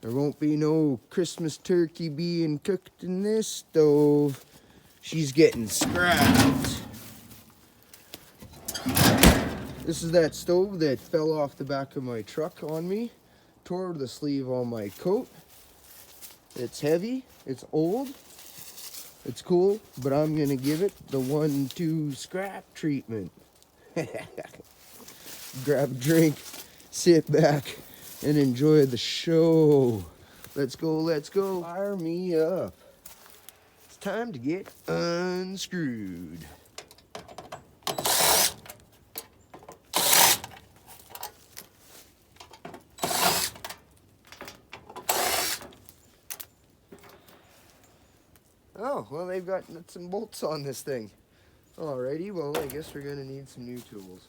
There won't be no Christmas turkey being cooked in this stove. She's getting scrapped. This is that stove that fell off the back of my truck on me. Tore the sleeve on my coat. It's heavy, it's old, it's cool, but I'm gonna give it the 1-2 scrap treatment. Grab a drink, sit back, and enjoy the show. Let's go, let's go. Fire me up. It's time to get unscrewed. Oh, well, they've got nuts and bolts on this thing. Alrighty, well, I guess we're gonna need some new tools.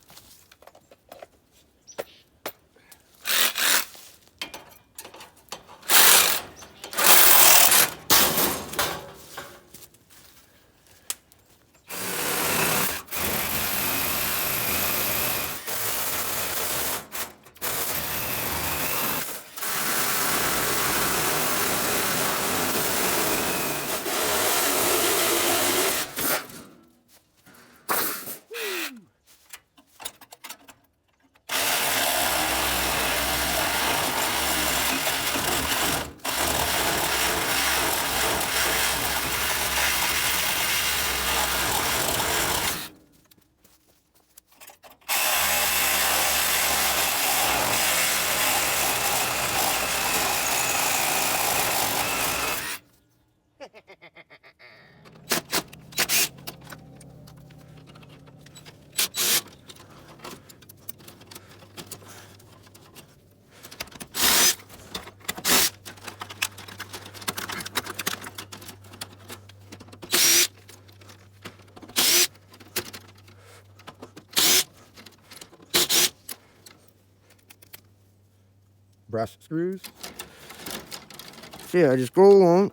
Brass screws. So yeah, just go along,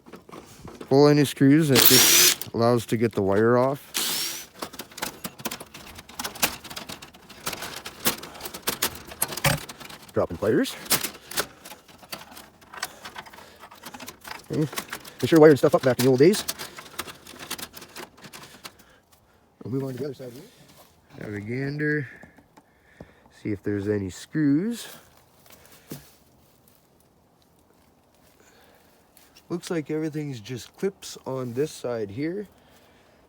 pull any screws. That just allows to get the wire off. Dropping pliers. Okay. We sure wired stuff up back in the old days. We'll move on to the other side here. Have a gander. See if there's any screws. Looks like everything's just clips on this side here.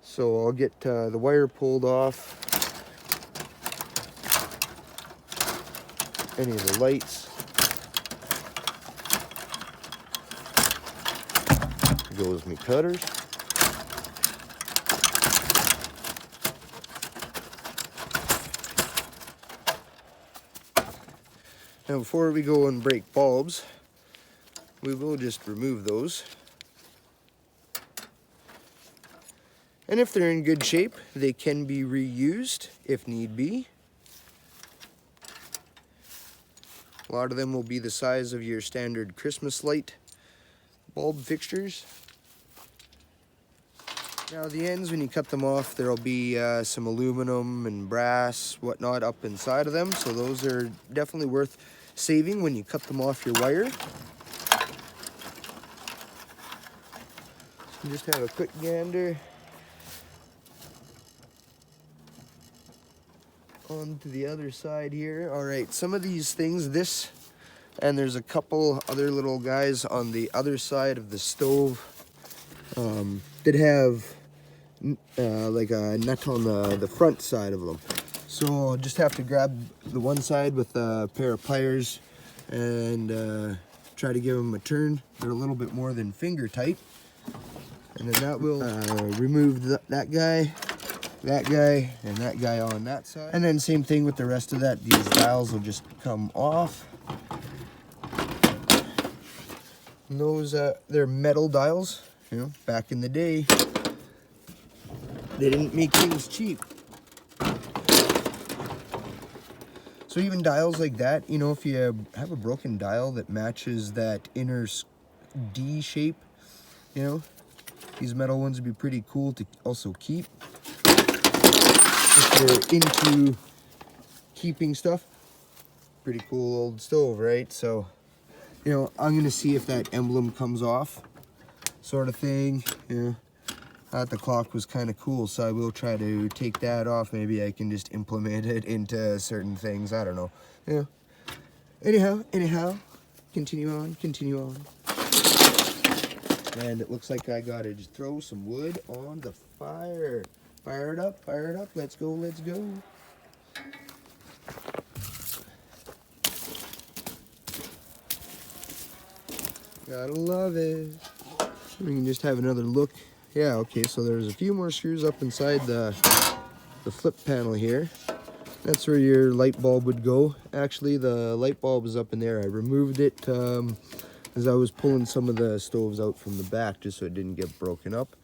So I'll get the wire pulled off. Any of the lights. Goes me cutters. Now before we go and break bulbs, we will just remove those. And if they're in good shape, they can be reused if need be. A lot of them will be the size of your standard Christmas light bulb fixtures. Now the ends, when you cut them off, there'll be some aluminum and brass, whatnot up inside of them. So those are definitely worth saving when you cut them off your wire. Just have a quick gander on to the other side here. All right, some of these things, this, and there's a couple other little guys on the other side of the stove that have like a nut on the front side of them. So I'll just have to grab the one side with a pair of pliers and try to give them a turn. They're a little bit more than finger tight. And then that will remove that guy, and that guy on that side. And then same thing with the rest of that. These dials will just come off. And those, they're metal dials. You know, back in the day, they didn't make things cheap. So even dials like that, you know, if you have a broken dial that matches that inner D shape, you know, these metal ones would be pretty cool to also keep. If you're into keeping stuff, pretty cool old stove, right? So You know, I'm gonna see if that emblem comes off, sort of thing. Yeah, I thought the clock was kind of cool, so I will try to take that off. Maybe I can just implement it into certain things. I don't know. Yeah. Anyhow, continue on. And it looks like I gotta just throw some wood on the fire. Fire it up. Let's go. Gotta love it. We can just have another look. Yeah, okay, so there's a few more screws up inside the flip panel here. That's where your light bulb would go. Actually, the light bulb is up in there. I removed it as I was pulling some of the stoves out from the back just so it didn't get broken up.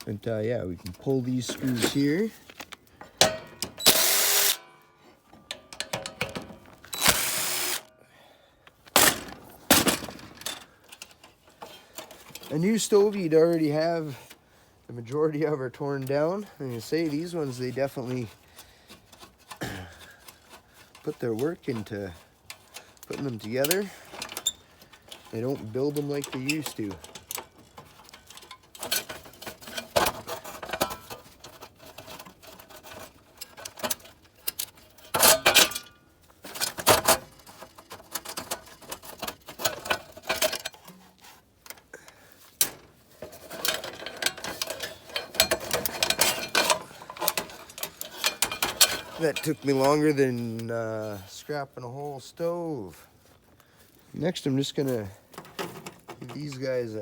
And yeah, we can pull these screws here. A new stove, you'd already have the majority of are torn down. And you say these ones, they definitely put their work into putting them together. They don't build them like they used to. That took me longer than scrapping a whole stove. Next, I'm just gonna give these guys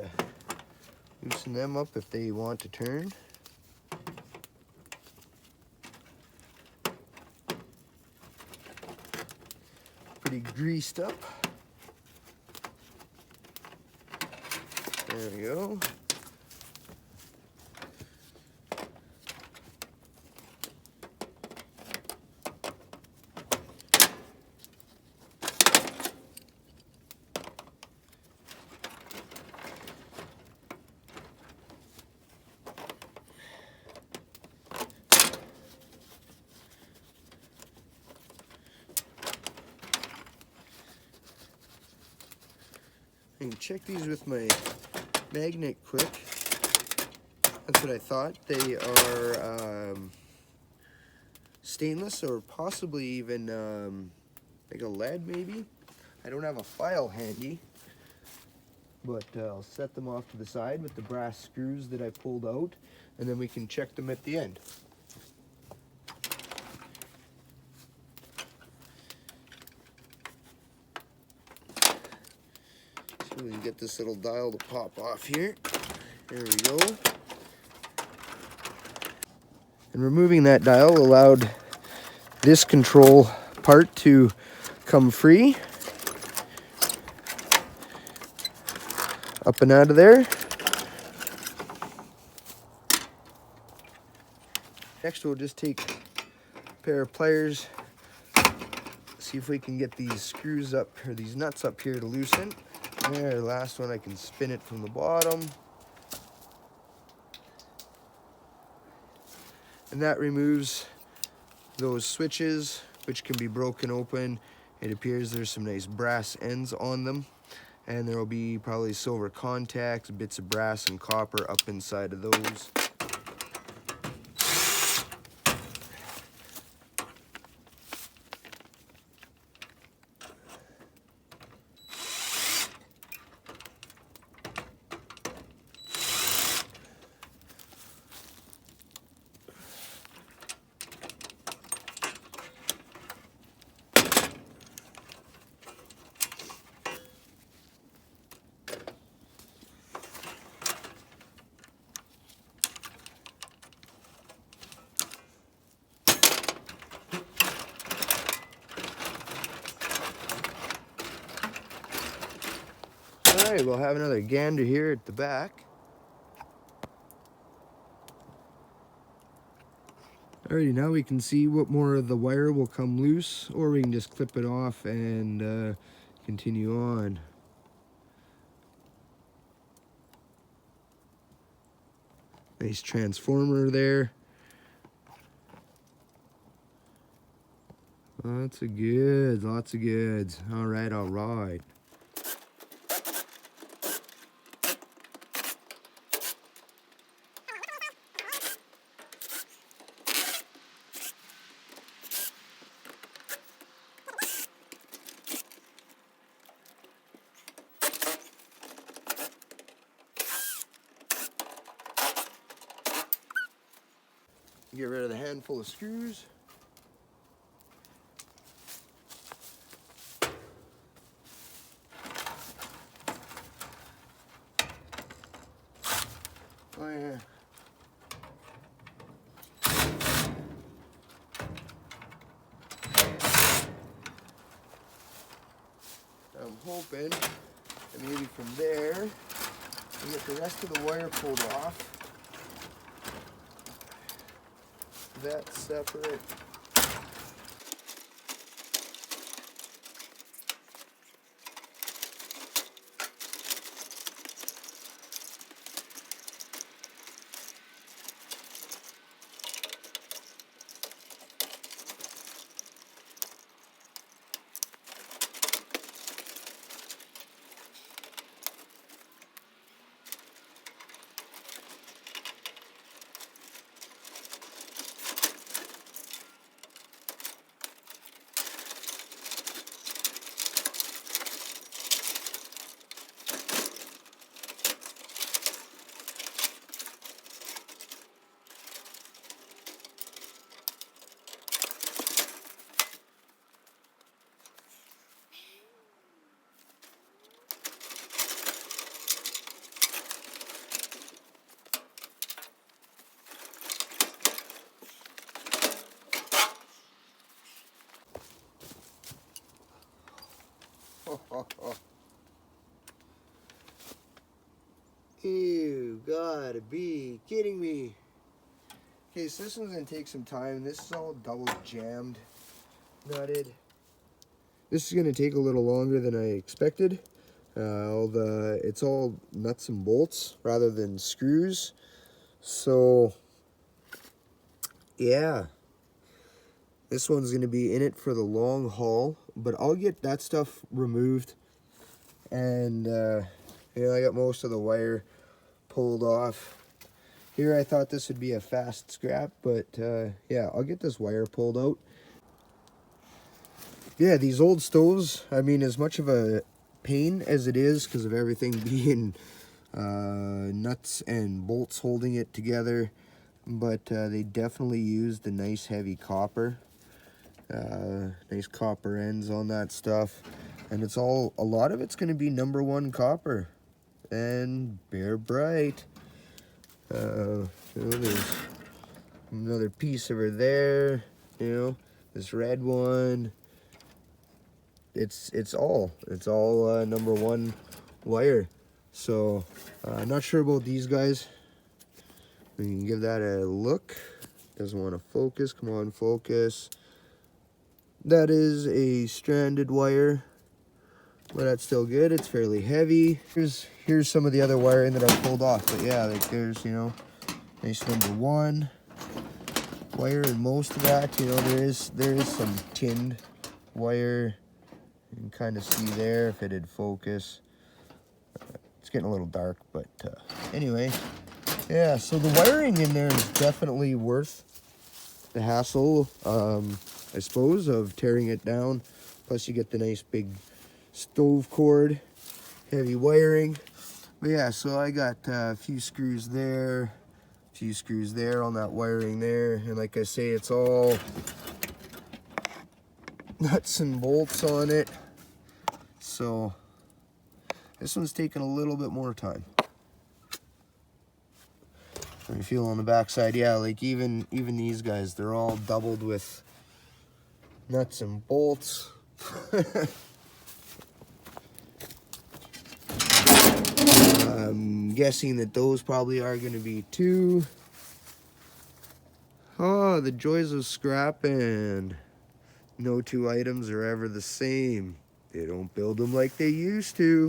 loosen them up if they want to turn. Pretty greased up. There we go. And check these with my magnet quick. That's what I thought. They are stainless or possibly even like a lead maybe. I don't have a file handy, but I'll set them off to the side with the brass screws that I pulled out, and then we can check them at the end. So we can get this little dial to pop off here. There we go. And removing that dial allowed this control part to come free. Up and out of there. Next we'll just take a pair of pliers, see if we can get these screws up, or these nuts up here to loosen. There, the last one I can spin it from the bottom. And that removes those switches, which can be broken open. It appears there's some nice brass ends on them. And there will be probably silver contacts, bits of brass and copper up inside of those. Alright, we'll have another gander here at the back. Alrighty, now we can see what more of the wire will come loose, or we can just clip it off and continue on. Nice transformer there. Lots of goods, lots of goods. Alright. get rid of the handful of screws. Oh yeah. I'm hoping that maybe from there we get the rest of the wire pulled off. That's separate. You gotta be kidding me. Okay, so this one's gonna take some time. This is all double jammed, nutted. This is gonna take a little longer than I expected. It's all nuts and bolts rather than screws. So yeah, this one's gonna be in it for the long haul, but I'll get that stuff removed. And you know, I got most of the wire pulled off. Here I thought this would be a fast scrap, but yeah, I'll get this wire pulled out. Yeah, these old stoves, I mean, as much of a pain as it is because of everything being nuts and bolts holding it together, but they definitely use the nice heavy copper. Nice copper ends on that stuff, and it's all, a lot of it's going to be #1 copper and bare bright. You know, there's another piece over there, you know, this red one. It's all #1 wire. So I'm not sure about these guys. We can give that a look. Doesn't want to focus. Come on, focus. That is a stranded wire, but that's still good. It's fairly heavy. Here's some of the other wiring that I pulled off. But yeah, like there's, you know, nice #1 wire, and most of that, you know, there is some tinned wire. You can kind of see there if it had focus. It's getting a little dark, but anyway, yeah. So the wiring in there is definitely worth the hassle, I suppose, of tearing it down. Plus you get the nice big stove cord, heavy wiring. But yeah, so I got a few screws there, a few screws there on that wiring there, and like I say, it's all nuts and bolts on it. So this one's taking a little bit more time. Let me feel on the backside. Yeah, like even these guys, they're all doubled with nuts and bolts. I'm guessing that those probably are going to be too. Oh, the joys of scrapping. No two items are ever the same. They don't build them like they used to.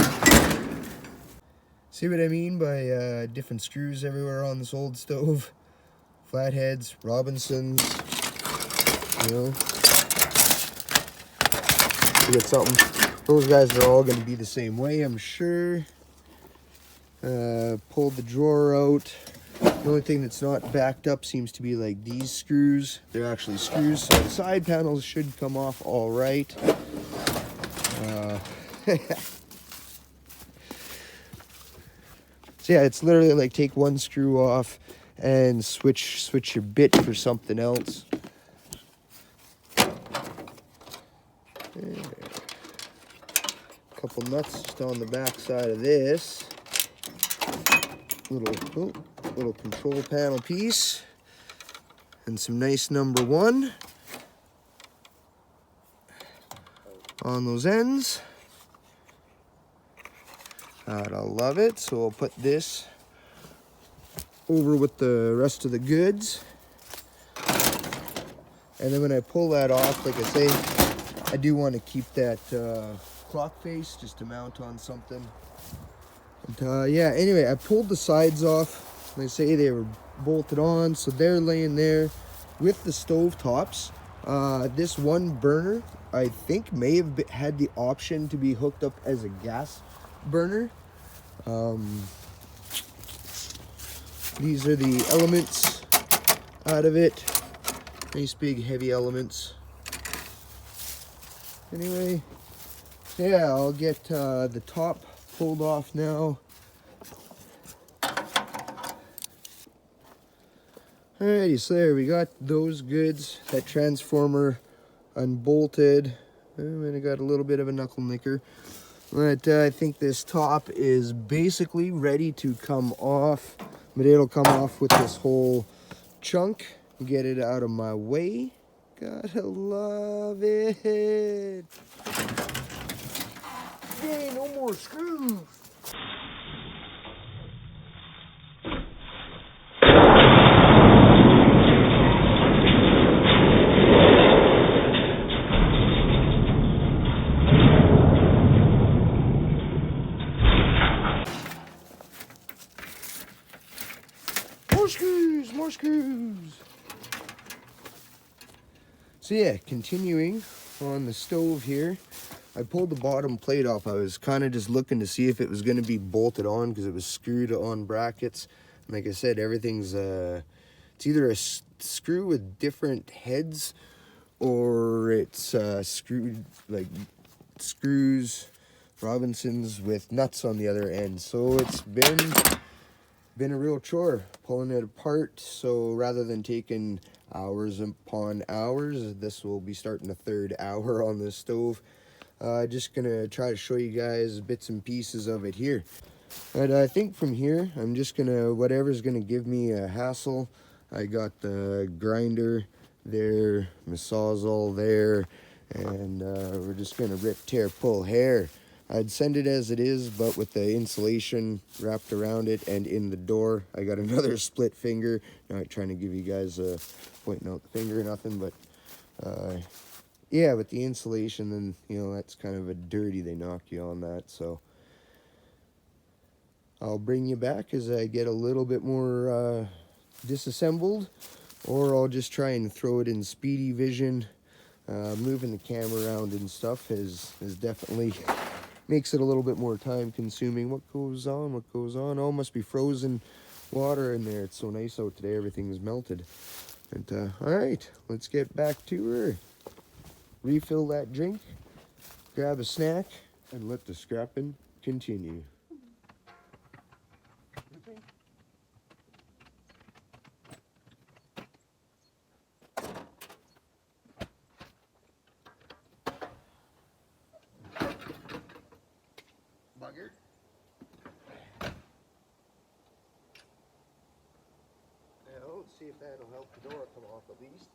See what I mean by different screws everywhere on this old stove? Flatheads, Robinsons, you know. You get something. Those guys are all going to be the same way, I'm sure. Pulled the drawer out. The only thing that's not backed up seems to be like these screws. They're actually screws, so the side panels should come off all right. So yeah, it's literally like take one screw off and switch your bit for something else. Couple nuts just on the back side of this little control panel piece, and some nice number 1 on those ends. I love it. So I'll put this over with the rest of the goods, and then when I pull that off, like I say, I do want to keep that clock face just to mount on something. And yeah, anyway, I pulled the sides off. Like I say, they were bolted on, so they're laying there with the stove tops. This one burner, I think, may have had the option to be hooked up as a gas burner. These are the elements out of it. Nice big heavy elements. Anyway, yeah, I'll get the top pulled off now. Alrighty, so there we got those goods. That transformer unbolted. And I got a little bit of a knuckle nicker. But I think this top is basically ready to come off. But it'll come off with this whole chunk. Get it out of my way. Gotta love it. Yay, no more screws. More screws. So yeah, continuing on the stove here, I pulled the bottom plate off. I was kind of just looking to see if it was going to be bolted on because it was screwed on brackets. And like I said, everything's it's either a screw with different heads, or it's screwed like screws Robinsons with nuts on the other end. So it's been a real chore pulling it apart. So rather than taking hours upon hours, this will be starting the 3rd hour on this stove. Just gonna try to show you guys bits and pieces of it here. And I think from here, I'm just gonna, whatever's gonna give me a hassle. I got the grinder there, my sawzall there, and we're just gonna rip, tear, pull hair. I'd send it as it is, but with the insulation wrapped around it and in the door, I got another split finger. Not trying to give you guys pointing out the finger or nothing, but yeah, with the insulation, then, you know, that's kind of a dirty, they knock you on that. So I'll bring you back as I get a little bit more disassembled, or I'll just try and throw it in speedy vision. Moving the camera around and stuff is definitely makes it a little bit more time consuming. What goes on? What goes on? Oh, must be frozen water in there. It's so nice out today. Everything's melted. And all right, let's get back to her. Refill that drink, grab a snack, and let the scrapping continue. Bugger. Now, let's see if that'll help the door come off at least.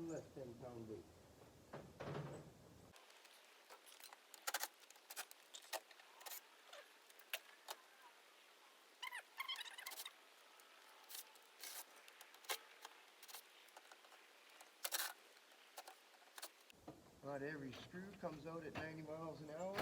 Less 10-pound weight. Not every screw comes out at 90 miles an hour.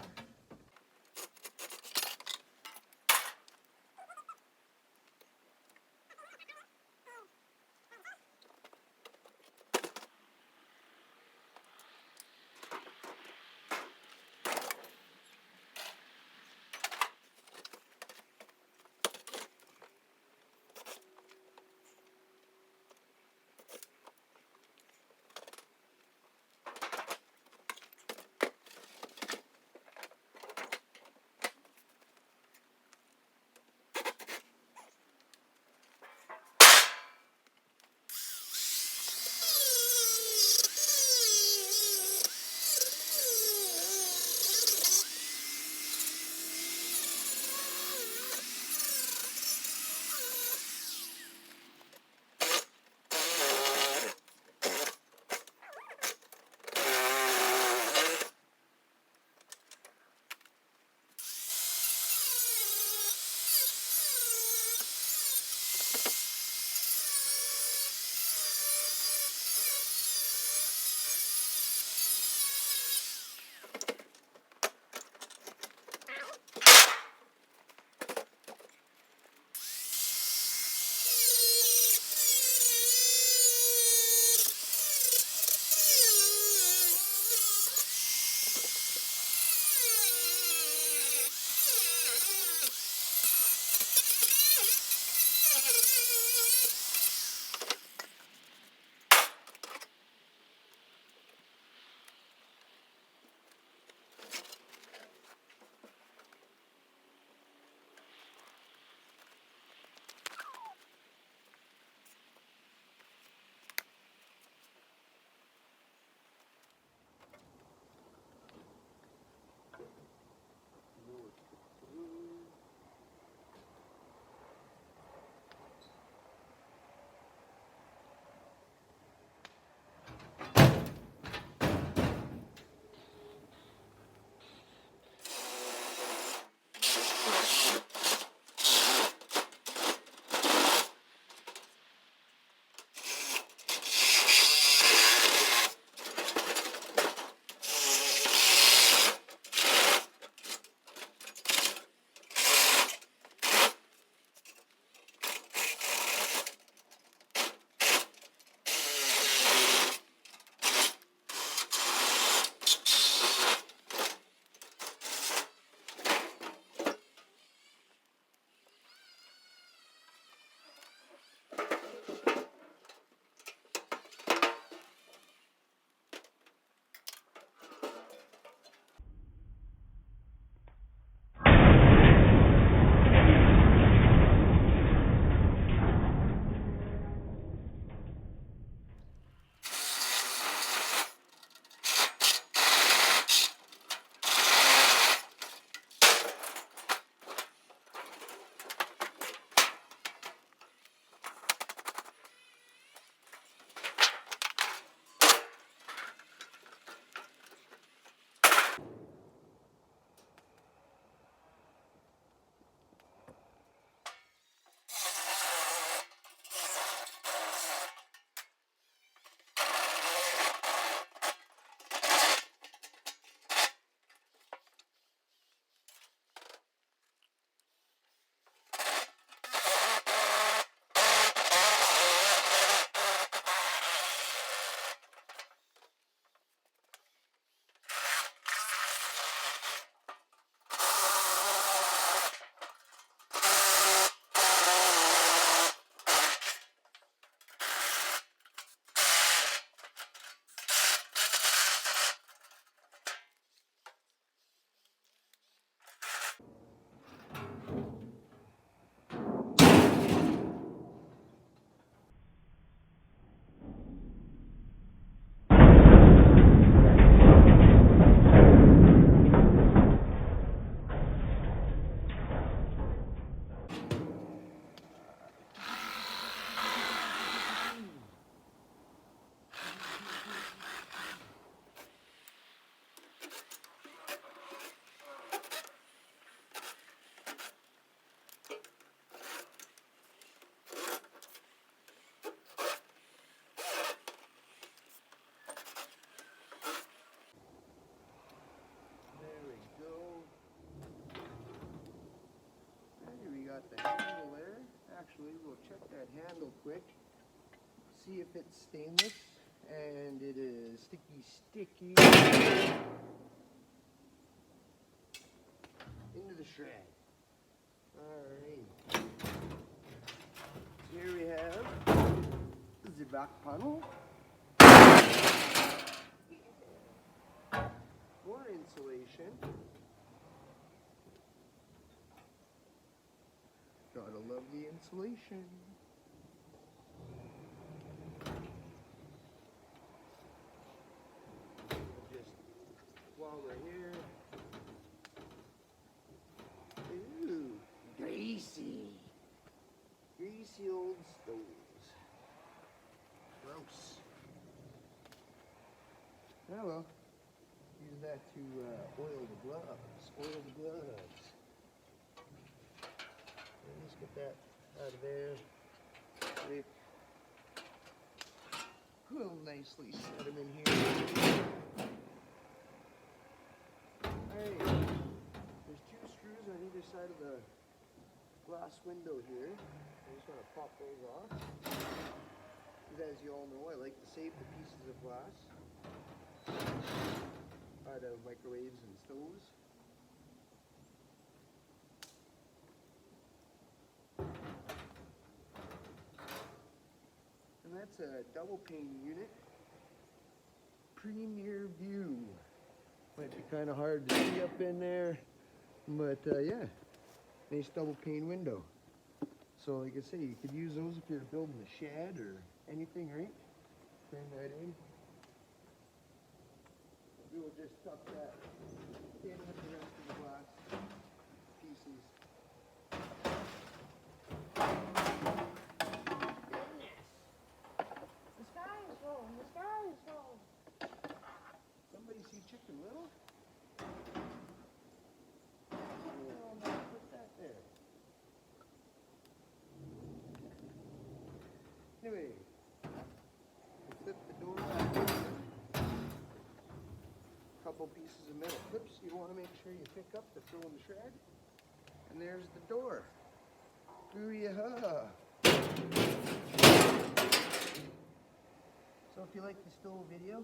everybody. We'll check that handle quick. See if it's stainless. And it is sticky. Into the shred. Alright. So here we have the back panel. More insulation. Gotta love the insulation. Just while we're here. Ooh, greasy. Greasy old stoves. Gross. Oh well. Use that to oil the gloves. Oil the gloves. Let's get that out of there. Quick. We'll nicely set them in here. Alright. There's 2 screws on either side of the glass window here. I just want to pop those off. Because as you all know, I like to save the pieces of glass out of microwaves and stoves. And that's a double pane unit. Premier view. Might be kind of hard to see up in there, but yeah, nice double pane window. So like I say, you could use those if you're building a shed or anything, right? Turn that in. We will just tuck that in with the rest of the glass pieces. Goodness! The sky is falling, the sky is falling. Somebody see Chicken Little? Oh, no, put that there. Anyway, flip the door back. Couple pieces of metal clips you want to make sure you pick up to throw in the shred. And there's the door. Booyah! So if you like the stove video,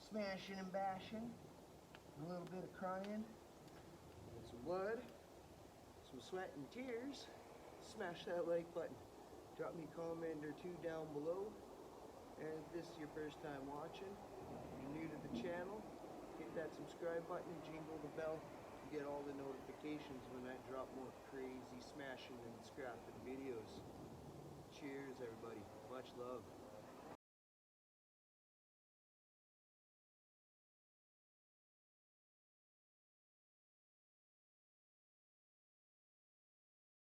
smashing and bashing, a little bit of crying, and some blood, some sweat and tears, smash that like button. Drop me a comment or 2 down below. And if this is your first time watching, if you're new to the channel, hit that subscribe button and jingle the bell to get all the notifications when I drop more crazy smashing and scrapping videos. Cheers everybody. Much love.